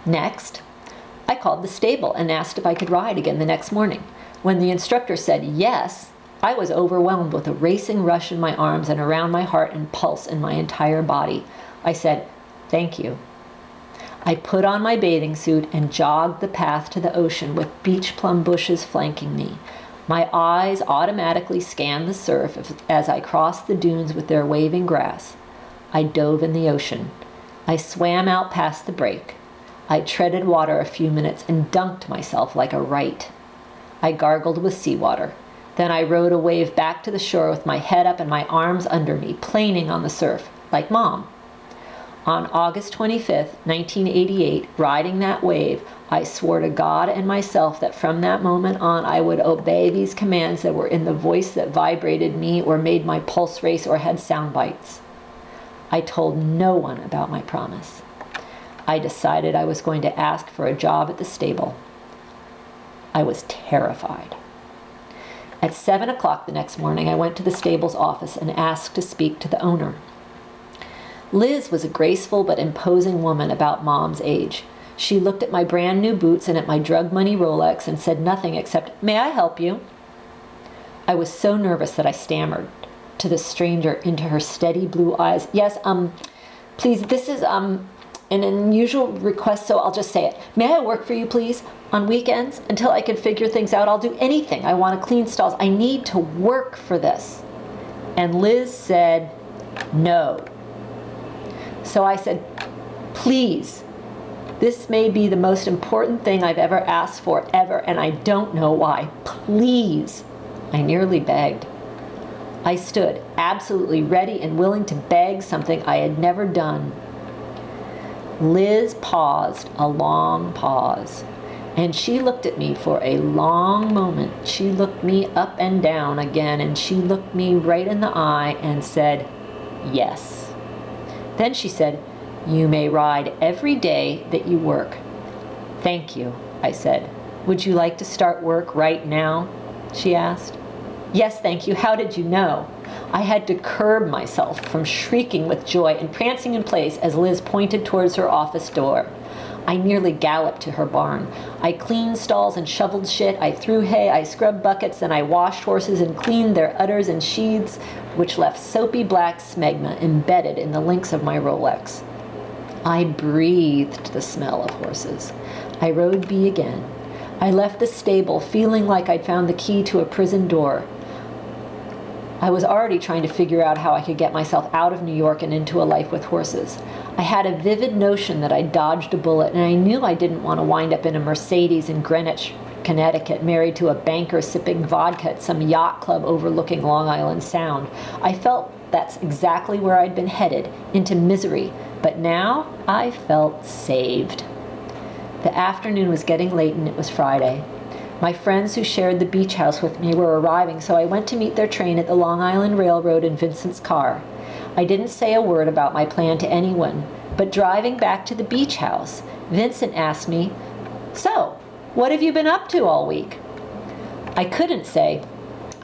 Next, I called the stable and asked if I could ride again the next morning. When the instructor said yes, I was overwhelmed with a racing rush in my arms and around my heart and pulse in my entire body. I said, "Thank you." I put on my bathing suit and jogged the path to the ocean with beach plum bushes flanking me. My eyes automatically scanned the surf as I crossed the dunes with their waving grass. I dove in the ocean. I swam out past the break. I treaded water a few minutes and dunked myself like a right. I gargled with seawater. Then I rode a wave back to the shore with my head up and my arms under me, planing on the surf, like Mom. On August 25th, 1988, riding that wave, I swore to God and myself that from that moment on I would obey these commands that were in the voice that vibrated me or made my pulse race or had sound bites. I told no one about my promise. I decided I was going to ask for a job at the stable. I was terrified. At 7 o'clock the next morning, I went to the stable's office and asked to speak to the owner. Liz was a graceful but imposing woman about Mom's age. She looked at my brand new boots and at my drug money Rolex and said nothing except, "May I help you?" I was so nervous that I stammered to the stranger into her steady blue eyes. "Yes, please, this is, an unusual request, so I'll just say it. May I work for you, please? On weekends? Until I can figure things out, I'll do anything. I want to clean stalls. I need to work for this." And Liz said, "No." So I said, "Please, this may be the most important thing I've ever asked for, ever, and I don't know why. Please." I nearly begged. I stood, absolutely ready and willing to beg something I had never done. Liz paused, a long pause, and she looked at me for a long moment. She looked me up and down again, and she looked me right in the eye and said, "Yes." Then she said, "You may ride every day that you work." "Thank you," I said. "Would you like to start work right now?" she asked. "Yes, thank you. How did you know?" I had to curb myself from shrieking with joy and prancing in place as Liz pointed towards her office door. I nearly galloped to her barn. I cleaned stalls and shoveled shit. I threw hay, I scrubbed buckets, then I washed horses and cleaned their udders and sheaths, which left soapy black smegma embedded in the links of my Rolex. I breathed the smell of horses. I rode B again. I left the stable feeling like I'd found the key to a prison door. I was already trying to figure out how I could get myself out of New York and into a life with horses. I had a vivid notion that I'd dodged a bullet, and I knew I didn't want to wind up in a Mercedes in Greenwich, Connecticut, married to a banker sipping vodka at some yacht club overlooking Long Island Sound. I felt that's exactly where I'd been headed, into misery, but now I felt saved. The afternoon was getting late and it was Friday. My friends who shared the beach house with me were arriving, so I went to meet their train at the Long Island Railroad in Vincent's car. I didn't say a word about my plan to anyone, but driving back to the beach house, Vincent asked me, "So, what have you been up to all week?" I couldn't say.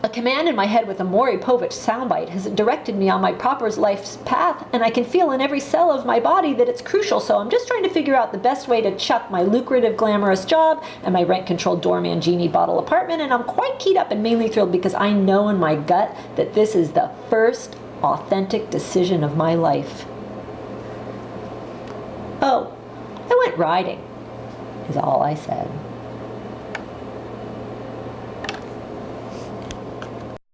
A command in my head with a Maury Povich soundbite has directed me on my proper life's path, and I can feel in every cell of my body that it's crucial, so I'm just trying to figure out the best way to chuck my lucrative, glamorous job and my rent-controlled doorman genie bottle apartment, and I'm quite keyed up and mainly thrilled because I know in my gut that this is the first authentic decision of my life. "Oh, I went riding," is all I said.